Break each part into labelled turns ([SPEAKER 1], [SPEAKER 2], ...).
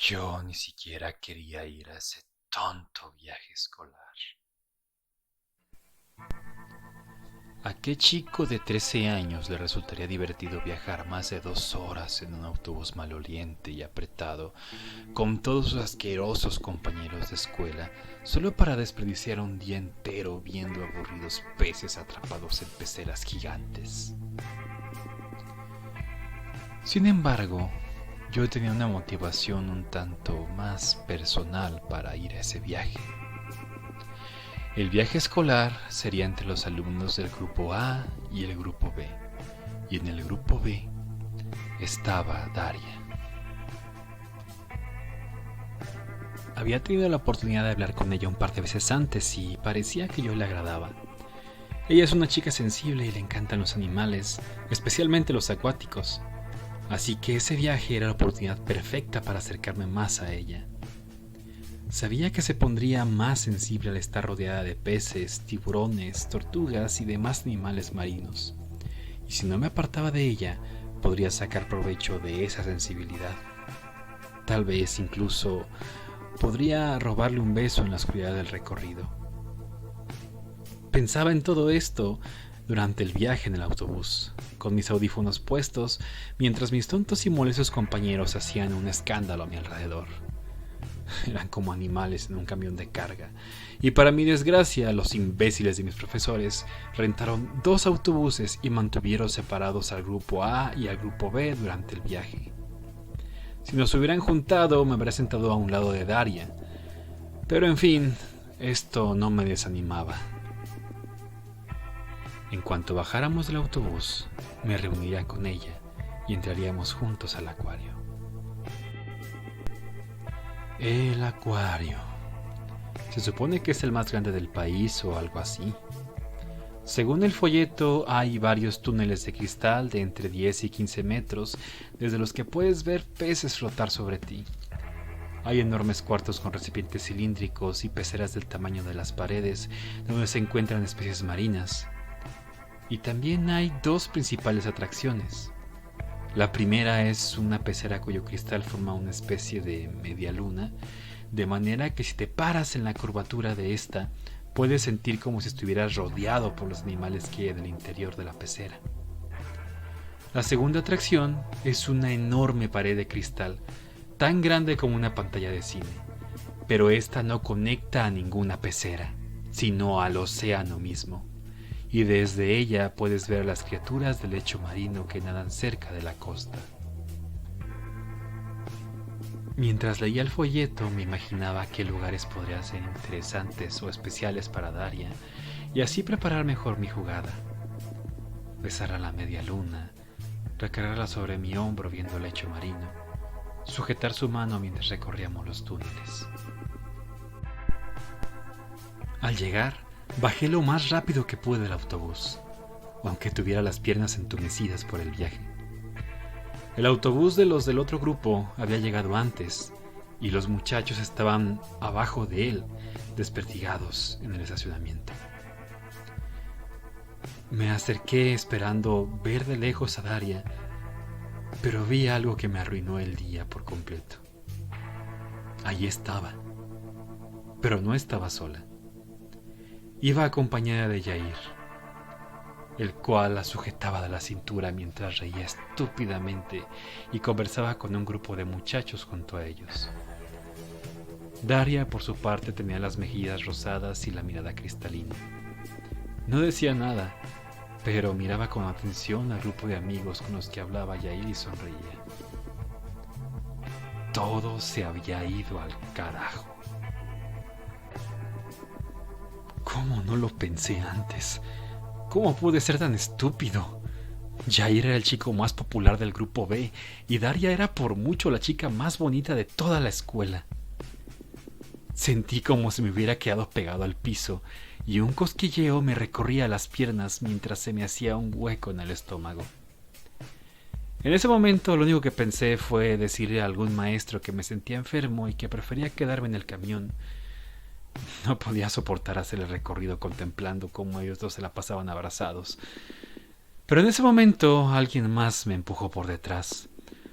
[SPEAKER 1] Yo ni siquiera quería ir a ese tonto viaje escolar. ¿A qué chico de 13 años le resultaría divertido viajar más de 2 horas en un autobús maloliente y apretado, con todos sus asquerosos compañeros de escuela, solo para desperdiciar un día entero viendo aburridos peces atrapados en peceras gigantes? Sin embargo, yo tenía una motivación un tanto más personal para ir a ese viaje. El viaje escolar sería entre los alumnos del grupo A y el grupo B, y en el grupo B estaba Daria. Había tenido la oportunidad de hablar con ella un par de veces antes y parecía que yo le agradaba. Ella es una chica sensible y le encantan los animales, especialmente los acuáticos, así que ese viaje era la oportunidad perfecta para acercarme más a ella. Sabía que se pondría más sensible al estar rodeada de peces, tiburones, tortugas y demás animales marinos, y si no me apartaba de ella, podría sacar provecho de esa sensibilidad. Tal vez incluso podría robarle un beso en la oscuridad del recorrido. Pensaba en todo esto durante el viaje en el autobús, con mis audífonos puestos, mientras mis tontos y molestos compañeros hacían un escándalo a mi alrededor. Eran como animales en un camión de carga, y para mi desgracia los imbéciles de mis profesores rentaron 2 autobuses y mantuvieron separados al grupo A y al grupo B durante el viaje. Si nos hubieran juntado me habría sentado a un lado de Daria, pero en fin, esto no me desanimaba. En cuanto bajáramos del autobús, me reuniría con ella y entraríamos juntos al acuario. El acuario. Se supone que es el más grande del país o algo así. Según el folleto, hay varios túneles de cristal de entre 10 y 15 metros, desde los que puedes ver peces flotar sobre ti. Hay enormes cuartos con recipientes cilíndricos y peceras del tamaño de las paredes, donde se encuentran especies marinas. Y también hay 2 principales atracciones. La primera es una pecera cuyo cristal forma una especie de media luna, de manera que si te paras en la curvatura de esta, puedes sentir como si estuvieras rodeado por los animales que hay en el interior de la pecera. La segunda atracción es una enorme pared de cristal, tan grande como una pantalla de cine, pero esta no conecta a ninguna pecera, sino al océano mismo, y desde ella puedes ver a las criaturas del lecho marino que nadan cerca de la costa. Mientras leía el folleto me imaginaba qué lugares podrían ser interesantes o especiales para Daria y así preparar mejor mi jugada. Besar a la media luna, recargarla sobre mi hombro viendo el lecho marino, sujetar su mano mientras recorríamos los túneles. Al llegar, bajé lo más rápido que pude del autobús, aunque tuviera las piernas entumecidas por el viaje. El autobús de los del otro grupo había llegado antes, y los muchachos estaban abajo de él, desperdigados en el estacionamiento. Me acerqué esperando ver de lejos a Daria, pero vi algo que me arruinó el día por completo. Allí estaba, pero no estaba sola. Iba acompañada de Yair, el cual la sujetaba de la cintura mientras reía estúpidamente y conversaba con un grupo de muchachos junto a ellos. Daria, por su parte, tenía las mejillas rosadas y la mirada cristalina. No decía nada, pero miraba con atención al grupo de amigos con los que hablaba Yair y sonreía. Todo se había ido al carajo. ¿Cómo no lo pensé antes? ¿Cómo pude ser tan estúpido? Yair era el chico más popular del grupo B y Daria era por mucho la chica más bonita de toda la escuela. Sentí como si me hubiera quedado pegado al piso y un cosquilleo me recorría las piernas mientras se me hacía un hueco en el estómago. En ese momento lo único que pensé fue decirle a algún maestro que me sentía enfermo y que prefería quedarme en el camión. No podía soportar hacer el recorrido contemplando cómo ellos dos se la pasaban abrazados. Pero en ese momento alguien más me empujó por detrás.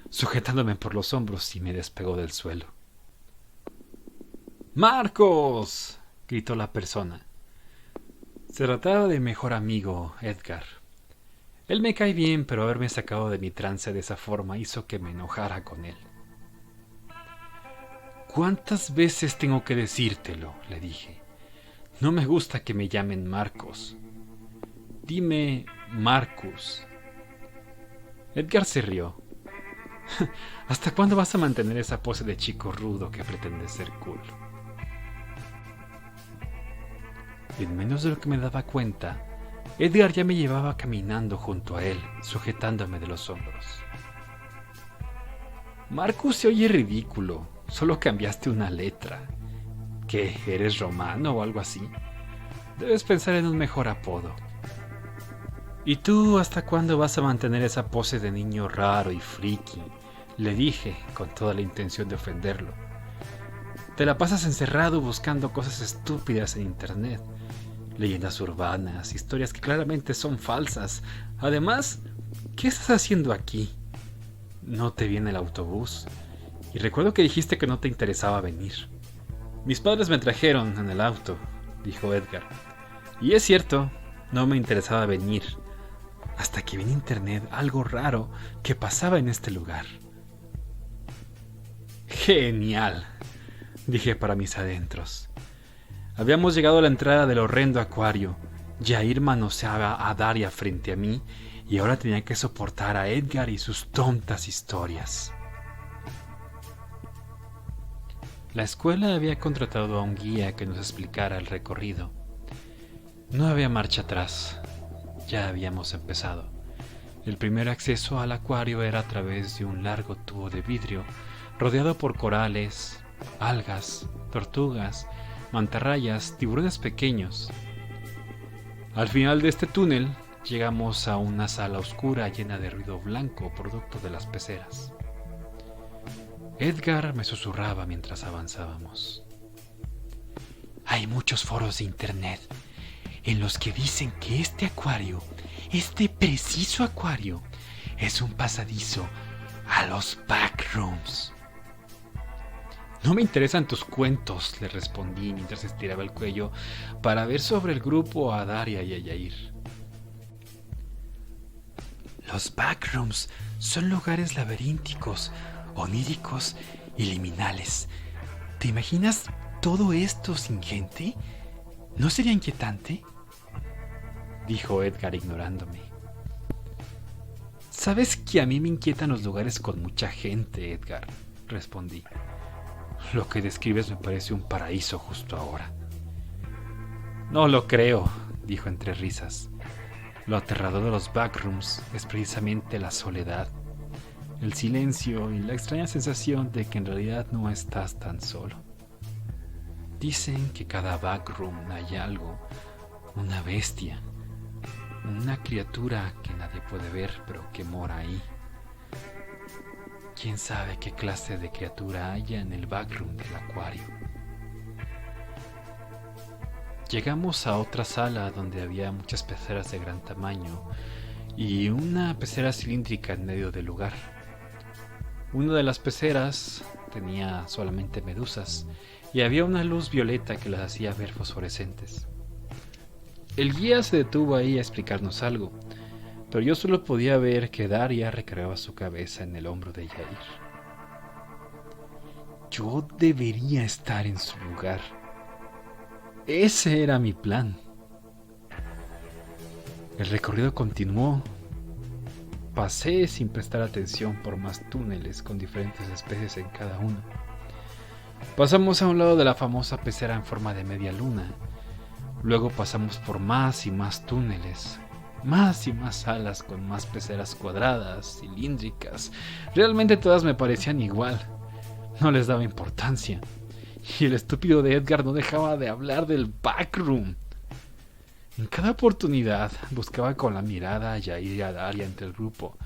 [SPEAKER 1] sujetándome por los hombros y me despegó del suelo. ¡Marcos!, gritó la persona. Se trataba de mi mejor amigo, Edgar. Él me cae bien, pero haberme sacado de mi trance de esa forma hizo que me enojara con él. ¿Cuántas veces tengo que decírtelo?, le dije. No me gusta que me llamen Marcos. Dime Marcus. Edgar se rió. ¿Hasta cuándo vas a mantener esa pose de chico rudo que pretende ser cool? En menos de lo que me daba cuenta, Edgar ya me llevaba caminando junto a él, sujetándome de los hombros. Marcus se oye ridículo, solo cambiaste una letra. ¿Qué, eres romano o algo así? Debes pensar en un mejor apodo. ¿Y tú hasta cuándo vas a mantener esa pose de niño raro y friki?, le dije, con toda la intención de ofenderlo. Te la pasas encerrado buscando cosas estúpidas en internet. Leyendas urbanas, historias que claramente son falsas. Además, ¿qué estás haciendo aquí? No te vi en el autobús. Y recuerdo que dijiste que no te interesaba venir. Mis padres me trajeron en el auto, dijo Edgar. Y es cierto, no me interesaba venir. Hasta que vi en internet algo raro que pasaba en este lugar. ¡Genial!, dije para mis adentros. Habíamos llegado a la entrada del horrendo acuario. Jair manoseaba a Daria frente a mí y ahora tenía que soportar a Edgar y sus tontas historias. La escuela había contratado a un guía que nos explicara el recorrido. No había marcha atrás. Ya habíamos empezado. El primer acceso al acuario era a través de un largo tubo de vidrio rodeado por corales, algas, tortugas, mantarrayas, tiburones pequeños. Al final de este túnel llegamos a una sala oscura llena de ruido blanco producto de las peceras. Edgar me susurraba mientras avanzábamos. Hay muchos foros de internet en los que dicen que este preciso acuario, es un pasadizo a los backrooms. No me interesan tus cuentos, le respondí mientras estiraba el cuello para ver sobre el grupo a Daria y a Jair. Los backrooms son lugares laberínticos, oníricos y liminales. ¿Te imaginas todo esto sin gente? ¿No sería inquietante?, dijo Edgar ignorándome. Sabes que a mí me inquietan los lugares con mucha gente, Edgar, respondí. Lo que describes me parece un paraíso justo ahora. No lo creo, dijo entre risas. Lo aterrador de los backrooms es precisamente la soledad, el silencio y la extraña sensación de que en realidad no estás tan solo. Dicen que cada backroom hay algo, una bestia, una criatura que nadie puede ver pero que mora ahí. ¿Quién sabe qué clase de criatura haya en el backroom del acuario? Llegamos a otra sala donde había muchas peceras de gran tamaño y una pecera cilíndrica en medio del lugar. Una de las peceras tenía solamente medusas y había una luz violeta que las hacía ver fosforescentes. El guía se detuvo ahí a explicarnos algo, pero yo solo podía ver que Daria recargaba su cabeza en el hombro de Jair. Yo debería estar en su lugar. Ese era mi plan. El recorrido continuó. Pasé sin prestar atención por más túneles con diferentes especies en cada uno. Pasamos a un lado de la famosa pecera en forma de media luna. Luego pasamos por más y más túneles, más y más salas con más peceras cuadradas, cilíndricas. Realmente todas me parecían igual. No les daba importancia. Y el estúpido de Edgar no dejaba de hablar del backroom. En cada oportunidad buscaba con la mirada a Jair y a Daria entre el grupo,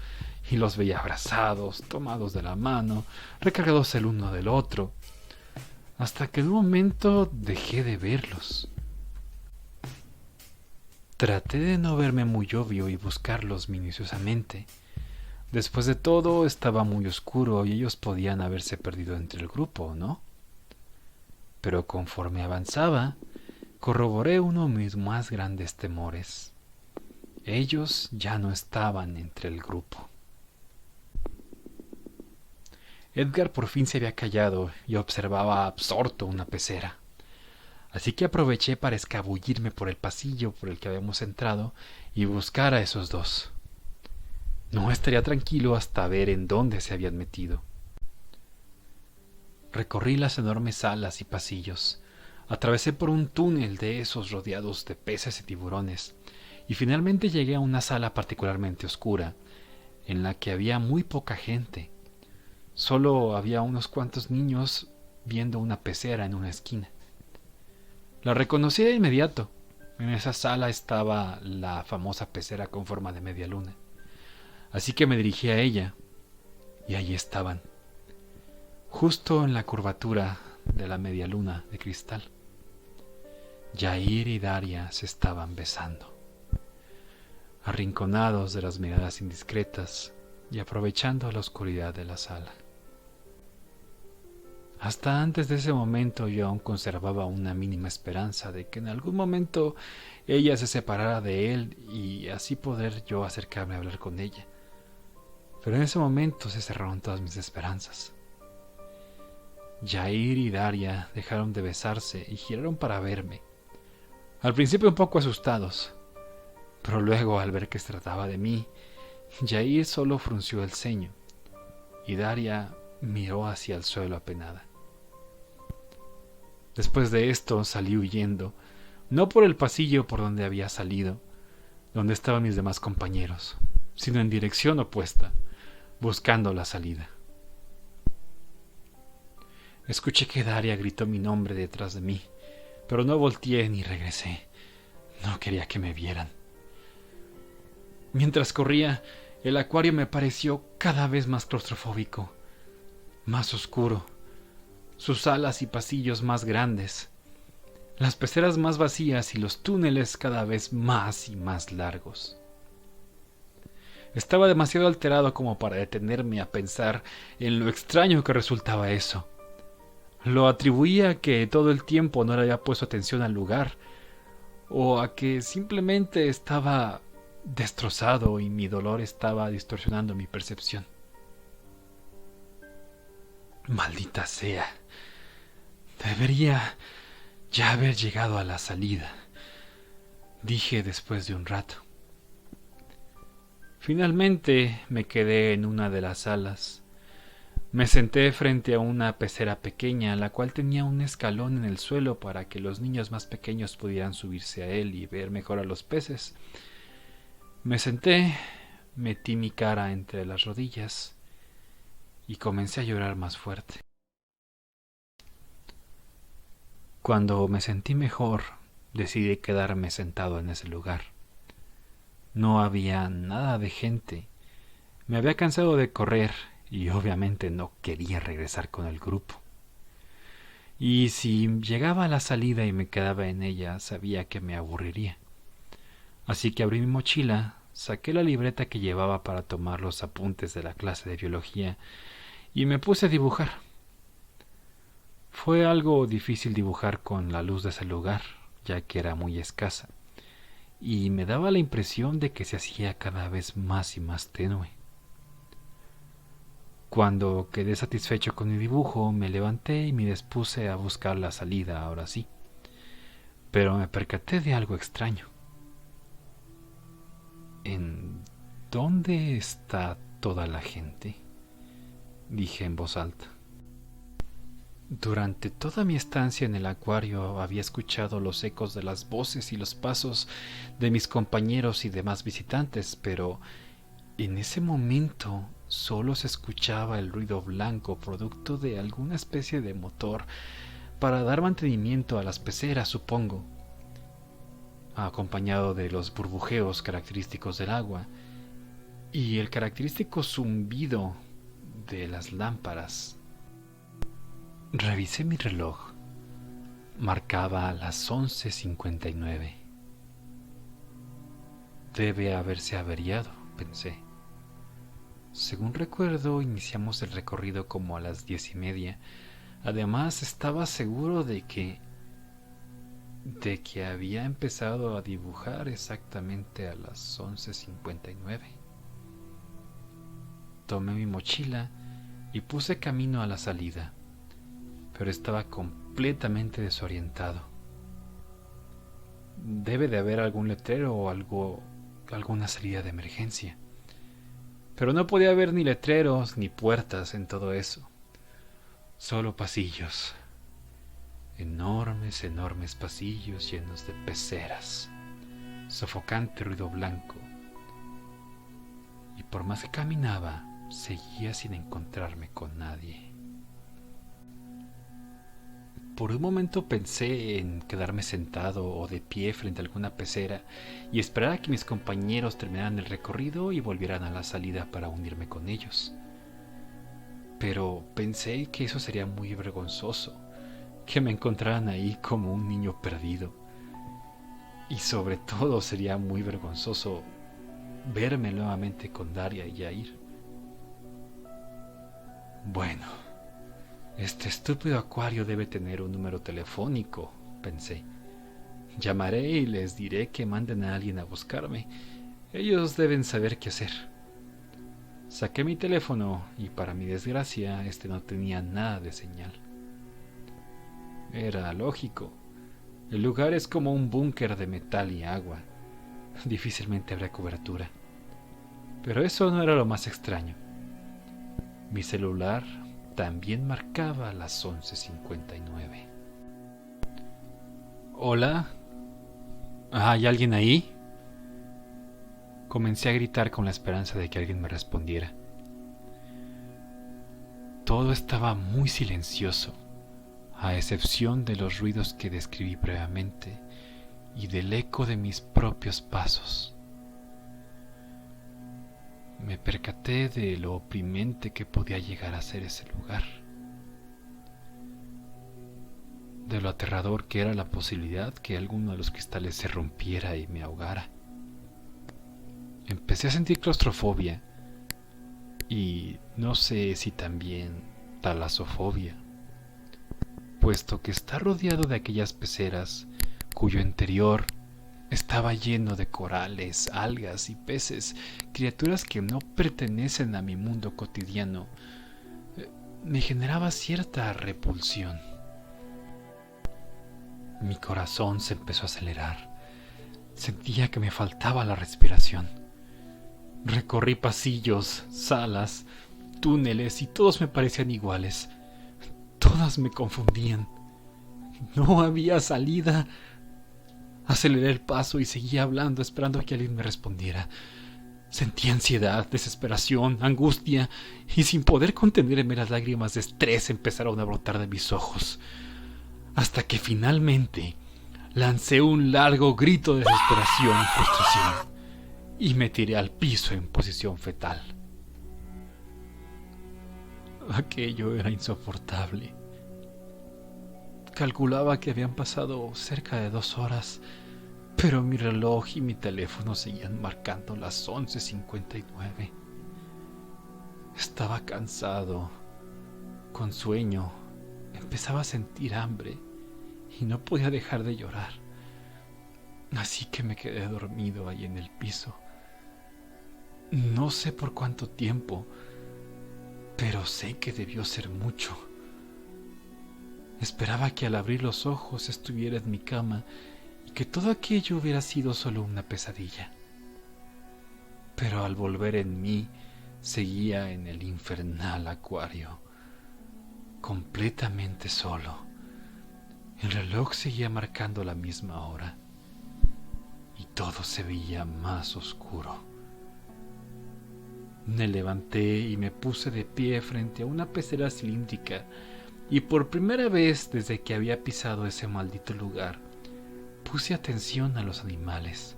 [SPEAKER 1] y los veía abrazados, tomados de la mano, recargados el uno del otro, hasta que en un momento dejé de verlos. Traté de no verme muy obvio y buscarlos minuciosamente. Después de todo, estaba muy oscuro y ellos podían haberse perdido entre el grupo, ¿no? Pero conforme avanzaba, corroboré uno de mis más grandes temores. Ellos ya no estaban entre el grupo. Edgar por fin se había callado y observaba absorto una pecera. Así que aproveché para escabullirme por el pasillo por el que habíamos entrado y buscar a esos dos. No estaría tranquilo hasta ver en dónde se habían metido. Recorrí las enormes salas y pasillos, atravesé por un túnel de esos rodeados de peces y tiburones, y finalmente llegué a una sala particularmente oscura, en la que había muy poca gente. Solo había unos cuantos niños viendo una pecera en una esquina. La reconocí de inmediato. En esa sala estaba la famosa pecera con forma de media luna. Así que me dirigí a ella, y allí estaban, justo en la curvatura de la media luna de cristal. Yair y Daria se estaban besando, arrinconados de las miradas indiscretas y aprovechando la oscuridad de la sala. Hasta antes de ese momento yo aún conservaba una mínima esperanza de que en algún momento ella se separara de él y así poder yo acercarme a hablar con ella. Pero en ese momento se cerraron todas mis esperanzas. Yair y Daria dejaron de besarse y giraron para verme. Al principio un poco asustados, pero luego al ver que se trataba de mí, Yair solo frunció el ceño y Daria miró hacia el suelo apenada. Después de esto salí huyendo, no por el pasillo por donde había salido, donde estaban mis demás compañeros, sino en dirección opuesta, buscando la salida. Escuché que Daria gritó mi nombre detrás de mí, pero no volteé ni regresé. No quería que me vieran. Mientras corría, el acuario me pareció cada vez más claustrofóbico, más oscuro, sus salas y pasillos más grandes, las peceras más vacías y los túneles cada vez más y más largos. Estaba demasiado alterado como para detenerme a pensar en lo extraño que resultaba eso. Lo atribuía a que todo el tiempo no le había puesto atención al lugar, o a que simplemente estaba destrozado y mi dolor estaba distorsionando mi percepción. Maldita sea. Debería ya haber llegado a la salida, dije después de un rato. Finalmente me quedé en una de las salas. Me senté frente a una pecera pequeña, la cual tenía un escalón en el suelo para que los niños más pequeños pudieran subirse a él y ver mejor a los peces. Me senté, metí mi cara entre las rodillas y comencé a llorar más fuerte. Cuando me sentí mejor, decidí quedarme sentado en ese lugar. No había nada de gente. Me había cansado de correr y obviamente no quería regresar con el grupo. Y si llegaba a la salida y me quedaba en ella, sabía que me aburriría. Así que abrí mi mochila, saqué la libreta que llevaba para tomar los apuntes de la clase de biología y me puse a dibujar. Fue algo difícil dibujar con la luz de ese lugar, ya que era muy escasa, y me daba la impresión de que se hacía cada vez más y más tenue. Cuando quedé satisfecho con mi dibujo, me levanté y me dispuse a buscar la salida ahora sí. Pero me percaté de algo extraño. ¿En dónde está toda la gente?, dije en voz alta. Durante toda mi estancia en el acuario había escuchado los ecos de las voces y los pasos de mis compañeros y demás visitantes, pero en ese momento solo se escuchaba el ruido blanco producto de alguna especie de motor para dar mantenimiento a las peceras, supongo, acompañado de los burbujeos característicos del agua y el característico zumbido de las lámparas. Revisé mi reloj. Marcaba las 11:59. Debe haberse averiado, pensé. Según recuerdo, iniciamos el recorrido como a las 10:30. Además, estaba seguro de que había empezado a dibujar exactamente a las 11:59. Tomé mi mochila y puse camino a la salida, pero estaba completamente desorientado. Debe de haber algún letrero o alguna salida de emergencia, pero no podía haber ni letreros ni puertas en todo eso, solo pasillos. Enormes, enormes pasillos llenos de peceras, sofocante ruido blanco, y por más que caminaba, seguía sin encontrarme con nadie. Por un momento pensé en quedarme sentado o de pie frente a alguna pecera y esperar a que mis compañeros terminaran el recorrido y volvieran a la salida para unirme con ellos. Pero pensé que eso sería muy vergonzoso, que me encontraran ahí como un niño perdido. Y sobre todo sería muy vergonzoso verme nuevamente con Daria y Yair. Bueno, este estúpido acuario debe tener un número telefónico, pensé. Llamaré y les diré que manden a alguien a buscarme. Ellos deben saber qué hacer. Saqué mi teléfono y para mi desgracia este no tenía nada de señal. Era lógico. El lugar es como un búnker de metal y agua. Difícilmente habrá cobertura. Pero eso no era lo más extraño. Mi celular también marcaba las 11:59. ¿Hola? ¿Hay alguien ahí? Comencé a gritar con la esperanza de que alguien me respondiera. Todo estaba muy silencioso, a excepción de los ruidos que describí previamente y del eco de mis propios pasos. Me percaté de lo oprimente que podía llegar a ser ese lugar, de lo aterrador que era la posibilidad que alguno de los cristales se rompiera y me ahogara. Empecé a sentir claustrofobia y no sé si también talasofobia, puesto que está rodeado de aquellas peceras cuyo interior estaba lleno de corales, algas y peces, criaturas que no pertenecen a mi mundo cotidiano. Me generaba cierta repulsión. Mi corazón se empezó a acelerar. Sentía que me faltaba la respiración. Recorrí pasillos, salas, túneles y todos me parecían iguales. Todas me confundían. No había salida. Aceleré el paso y seguía hablando, esperando a que alguien me respondiera. Sentí ansiedad, desesperación, angustia, y sin poder contenerme las lágrimas de estrés empezaron a brotar de mis ojos. Hasta que finalmente lancé un largo grito de desesperación y frustración, y me tiré al piso en posición fetal. Aquello era insoportable. Calculaba que habían pasado cerca de 2 horas, pero mi reloj y mi teléfono seguían marcando las 11:59. Estaba cansado, con sueño, empezaba a sentir hambre y no podía dejar de llorar. Así que me quedé dormido ahí en el piso. No sé por cuánto tiempo, pero sé que debió ser mucho. Esperaba que al abrir los ojos estuviera en mi cama y que todo aquello hubiera sido solo una pesadilla. Pero al volver en mí, seguía en el infernal acuario, completamente solo. El reloj seguía marcando la misma hora y todo se veía más oscuro. Me levanté y me puse de pie frente a una pecera cilíndrica y por primera vez desde que había pisado ese maldito lugar, puse atención a los animales.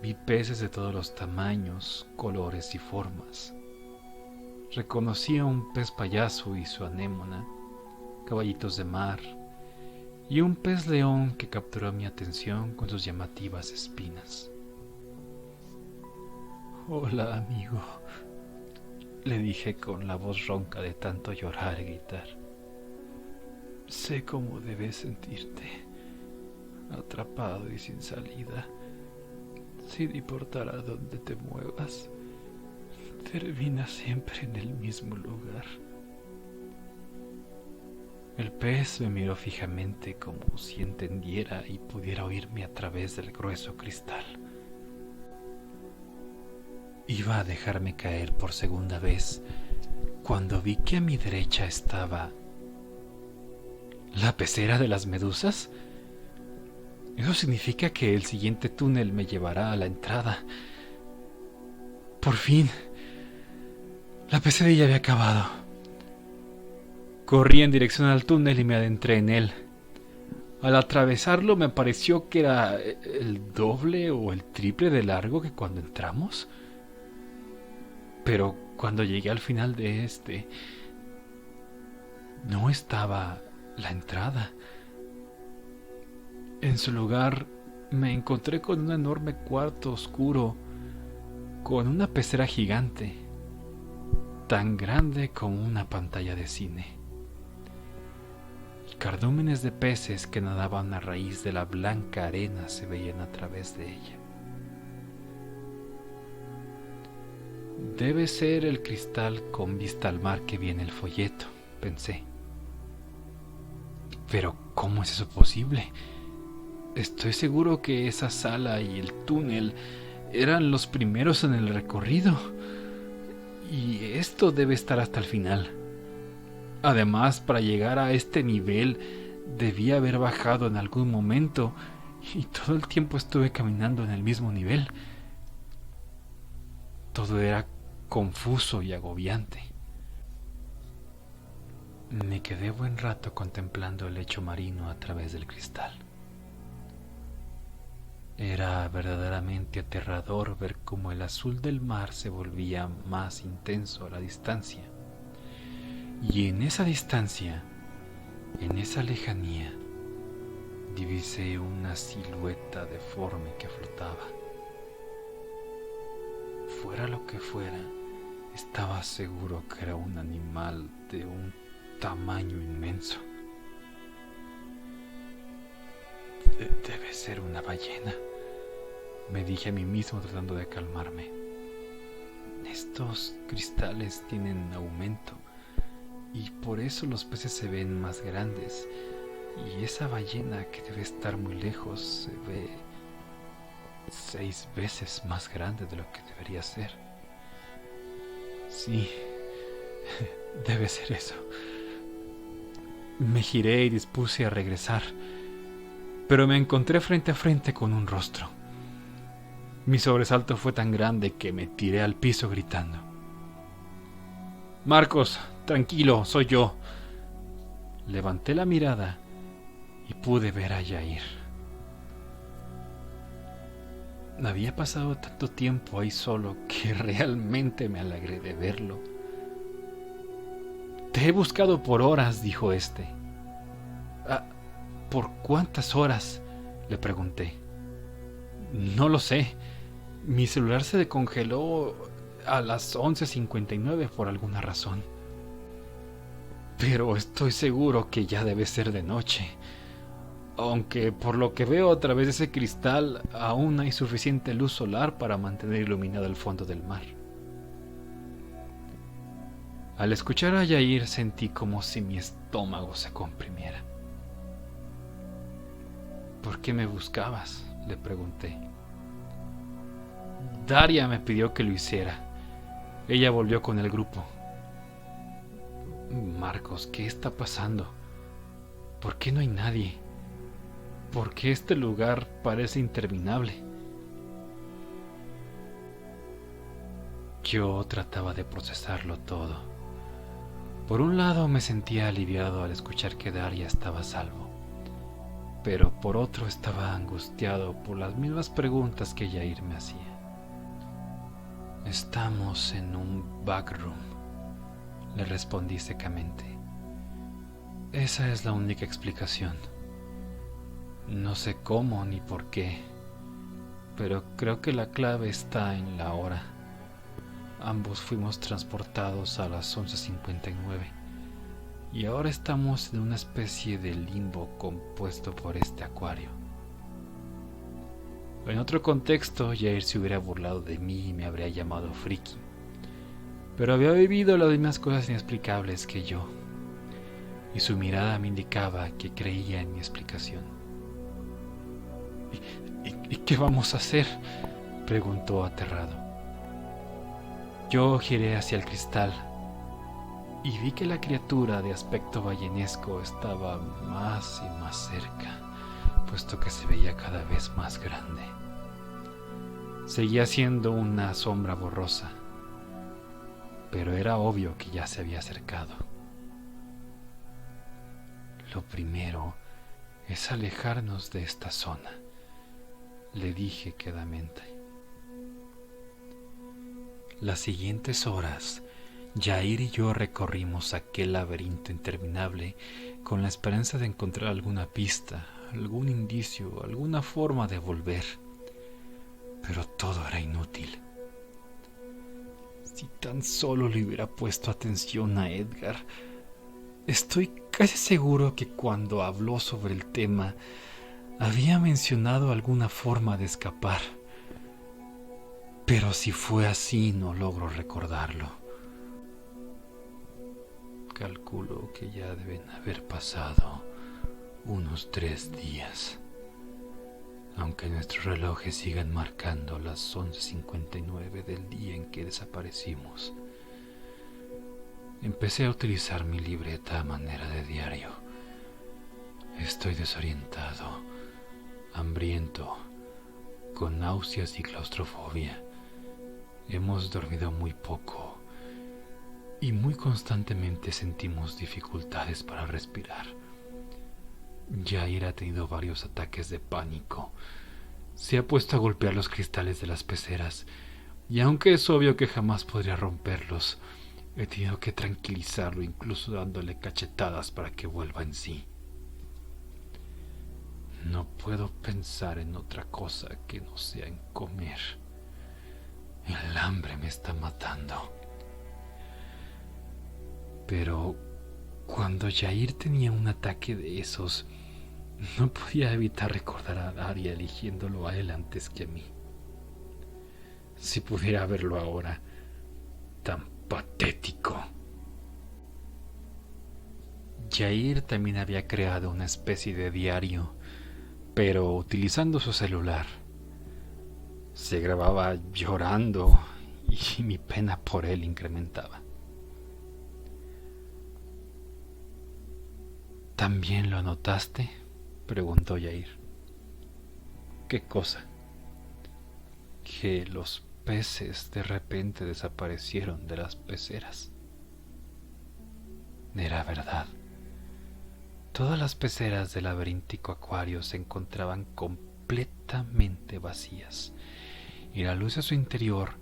[SPEAKER 1] Vi peces de todos los tamaños, colores y formas. Reconocí a un pez payaso y su anémona, caballitos de mar y un pez león que capturó mi atención con sus llamativas espinas. Hola, amigo, le dije con la voz ronca de tanto llorar y gritar. Sé cómo debes sentirte, atrapado y sin salida. Sin importar a dónde te muevas, terminas siempre en el mismo lugar. El pez me miró fijamente como si entendiera y pudiera oírme a través del grueso cristal. Iba a dejarme caer por segunda vez cuando vi que a mi derecha estaba la pecera de las medusas. Eso significa que el siguiente túnel me llevará a la entrada. Por fin, la pesadilla había acabado. Corrí en dirección al túnel y me adentré en él. Al atravesarlo me pareció que era el doble o el triple de largo que cuando entramos. Pero cuando llegué al final de no estaba la entrada. En su lugar me encontré con un enorme cuarto oscuro, con una pecera gigante, tan grande como una pantalla de cine. Cardúmenes de peces que nadaban a raíz de la blanca arena se veían a través de ella. Debe ser el cristal con vista al mar que vi en el folleto, pensé. Pero ¿cómo es eso posible? Estoy seguro que esa sala y el túnel eran los primeros en el recorrido. Y esto debe estar hasta el final. Además, para llegar a este nivel, debía haber bajado en algún momento, y todo el tiempo estuve caminando en el mismo nivel. Todo era confuso y agobiante. Me quedé buen rato contemplando el lecho marino a través del cristal. Era verdaderamente aterrador ver cómo el azul del mar se volvía más intenso a la distancia. Y en esa distancia, en esa lejanía, divisé una silueta deforme que flotaba. Fuera lo que fuera, estaba seguro que era un animal de un tamaño inmenso. Debe ser una ballena, me dije a mí mismo tratando de calmarme. Estos cristales tienen aumento y por eso los peces se ven más grandes, y esa ballena, que debe estar muy lejos, se ve 6 veces más grande de lo que debería ser. Sí, debe ser eso. Me giré y dispuse a regresar, pero me encontré frente a frente con un rostro. Mi sobresalto fue tan grande que me tiré al piso gritando. Marcos, tranquilo, soy yo. Levanté la mirada y pude ver a Yair. Había pasado tanto tiempo ahí solo que realmente me alegré de verlo. Te he buscado por horas, dijo este. ¿Por cuántas horas?, le pregunté. No lo sé. Mi celular se descongeló a las 11:59 por alguna razón. Pero estoy seguro que ya debe ser de noche. Aunque por lo que veo a través de ese cristal aún hay suficiente luz solar para mantener iluminado el fondo del mar. Al escuchar a Yair sentí como si mi estómago se comprimiera. ¿Por qué me buscabas?, le pregunté. Daria me pidió que lo hiciera. Ella volvió con el grupo. Marcos, ¿qué está pasando? ¿Por qué no hay nadie? ¿Por qué este lugar parece interminable? Yo trataba de procesarlo todo. Por un lado me sentía aliviado al escuchar que Daria estaba a salvo, pero por otro estaba angustiado por las mismas preguntas que Yair me hacía. Estamos en un backroom, le respondí secamente. Esa es la única explicación. No sé cómo ni por qué, pero creo que la clave está en la hora. ambos fuimos transportados a las 11:59 y ahora estamos en una especie de limbo compuesto por este acuario. En otro contexto, Jair se hubiera burlado de mí y me habría llamado friki, pero había vivido las mismas cosas inexplicables que yo, y su mirada me indicaba que creía en mi explicación. ¿Y qué vamos a hacer?, preguntó aterrado. Yo giré hacia el cristal y vi que la criatura de aspecto ballenesco estaba más y más cerca, puesto que se veía cada vez más grande. Seguía siendo una sombra borrosa, pero era obvio que ya se había acercado. Lo primero es alejarnos de esta zona, le dije quedamente. Las siguientes horas, Jair y yo recorrimos aquel laberinto interminable con la esperanza de encontrar alguna pista, algún indicio, alguna forma de volver. Pero todo era inútil. Si tan solo le hubiera puesto atención a Edgar. Estoy casi seguro que cuando habló sobre el tema había mencionado alguna forma de escapar. Pero si fue así, no logro recordarlo. Calculo que ya deben haber pasado unos 3 días. Aunque nuestros relojes sigan marcando las 11:59 del día en que desaparecimos. Empecé a utilizar mi libreta a manera de diario. Estoy desorientado, hambriento, con náuseas y claustrofobia. Hemos dormido muy poco y muy constantemente sentimos dificultades para respirar. Jair ha tenido varios ataques de pánico. Se ha puesto a golpear los cristales de las peceras y aunque es obvio que jamás podría romperlos, he tenido que tranquilizarlo, incluso dándole cachetadas para que vuelva en sí. No puedo pensar en otra cosa que no sea en comer. El hambre me está matando. Pero cuando Jair tenía un ataque de esos, no podía evitar recordar a Aria eligiéndolo a él antes que a mí. Si pudiera verlo ahora, tan patético. Jair también había creado una especie de diario, pero utilizando su celular. Se grababa llorando y mi pena por él incrementaba. ¿También lo notaste?, preguntó Jair. ¿Qué cosa? Que los peces de repente desaparecieron de las peceras. Era verdad. Todas las peceras del laberíntico acuario se encontraban completamente vacías y la luz de su interior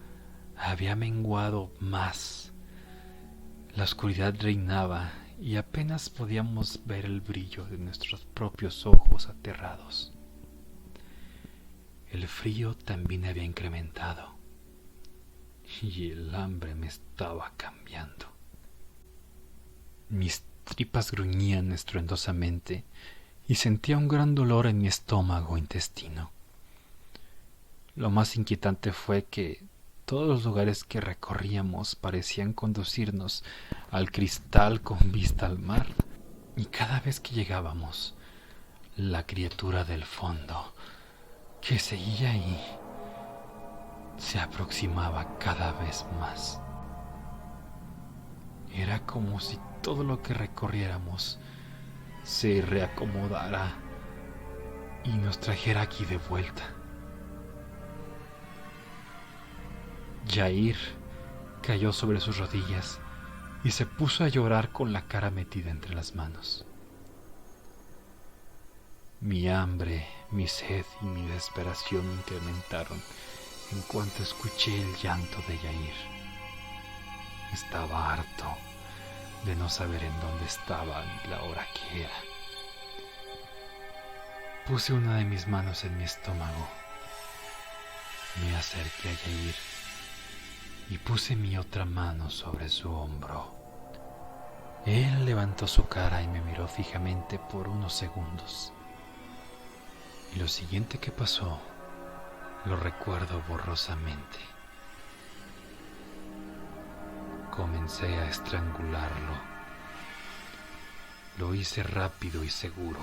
[SPEAKER 1] había menguado más. La oscuridad reinaba y apenas podíamos ver el brillo de nuestros propios ojos aterrados. El frío también había incrementado y el hambre me estaba cambiando. Mis tripas gruñían estruendosamente y sentía un gran dolor en mi estómago e intestino. Lo más inquietante fue que todos los lugares que recorríamos parecían conducirnos al cristal con vista al mar, y cada vez que llegábamos, la criatura del fondo, que seguía ahí, se aproximaba cada vez más. Era como si todo lo que recorriéramos se reacomodara y nos trajera aquí de vuelta. Jair cayó sobre sus rodillas y se puso a llorar con la cara metida entre las manos. Mi hambre, mi sed y mi desesperación incrementaron en cuanto escuché el llanto de Jair. Estaba harto de no saber en dónde estaba ni la hora que era. Puse una de mis manos en mi estómago. Me acerqué a Jair y puse mi otra mano sobre su hombro. Él levantó su cara y me miró fijamente por unos segundos. Y lo siguiente que pasó, lo recuerdo borrosamente. Comencé a estrangularlo. Lo hice rápido y seguro.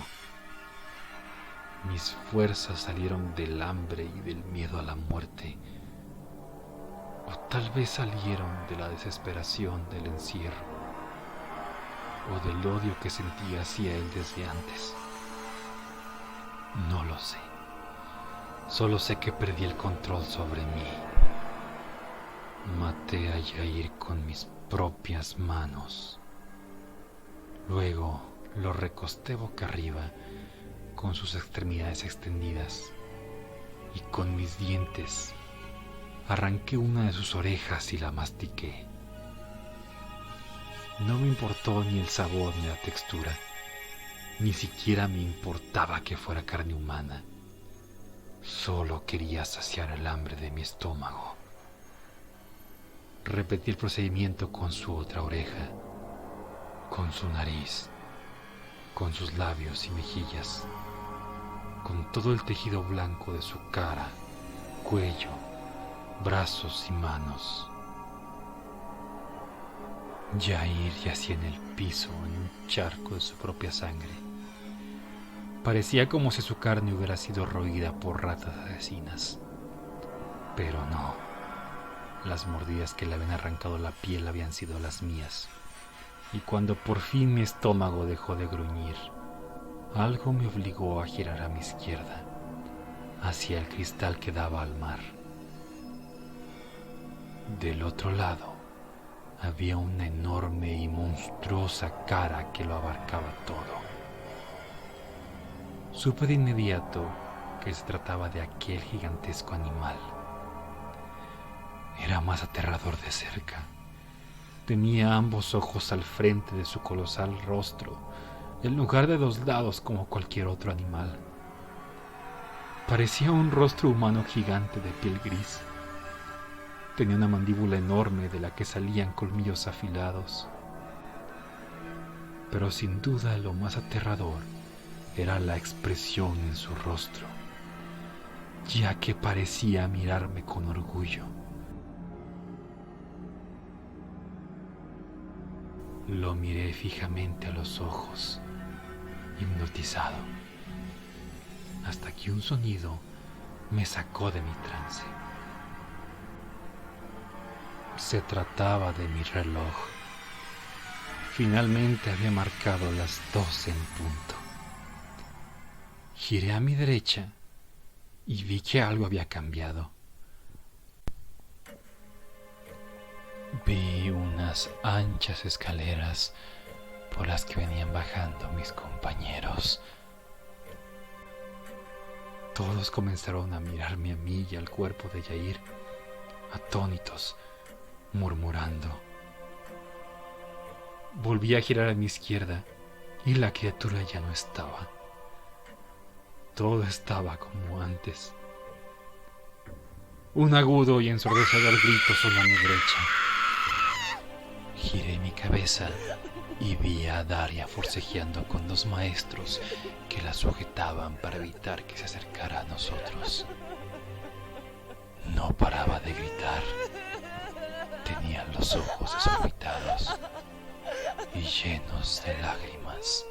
[SPEAKER 1] Mis fuerzas salieron del hambre y del miedo a la muerte. O tal vez salieron de la desesperación del encierro, o del odio que sentía hacia él desde antes. No lo sé. Solo sé que perdí el control sobre mí. Maté a Yair con mis propias manos. Luego lo recosté boca arriba con sus extremidades extendidas y con mis dientes arranqué una de sus orejas y la mastiqué. No me importó ni el sabor ni la textura, ni siquiera me importaba que fuera carne humana. Solo quería saciar el hambre de mi estómago. Repetí el procedimiento con su otra oreja, con su nariz, con sus labios y mejillas, con todo el tejido blanco de su cara, cuello, brazos y manos. Yair yacía en el piso en un charco de su propia sangre. Parecía como si su carne hubiera sido roída por ratas asesinas. Pero no. Las mordidas que le habían arrancado la piel habían sido las mías. Y cuando por fin mi estómago dejó de gruñir, algo me obligó a girar a mi izquierda, hacia el cristal que daba al mar. Del otro lado había una enorme y monstruosa cara que lo abarcaba todo. Supe de inmediato que se trataba de aquel gigantesco animal. Era más aterrador de cerca. Tenía ambos ojos al frente de su colosal rostro, en lugar de dos lados como cualquier otro animal. Parecía un rostro humano gigante de piel gris. Tenía una mandíbula enorme de la que salían colmillos afilados. Pero sin duda lo más aterrador era la expresión en su rostro, ya que parecía mirarme con orgullo. Lo miré fijamente a los ojos, hipnotizado, hasta que un sonido me sacó de mi trance. Se trataba de mi reloj. Finalmente había marcado las 12 en punto. Giré a mi derecha y vi que algo había cambiado. Vi unas anchas escaleras por las que venían bajando mis compañeros. Todos comenzaron a mirarme a mí y al cuerpo de Yair, atónitos, murmurando. Volví a girar a mi izquierda y la criatura ya no estaba. Todo estaba como antes. Un agudo y ensordecedor grito sonó a mi derecha. Giré mi cabeza y vi a Daria forcejeando con los maestros que la sujetaban para evitar que se acercara a nosotros. No paraba de gritar. Tenía los ojos desorbitados y llenos de lágrimas.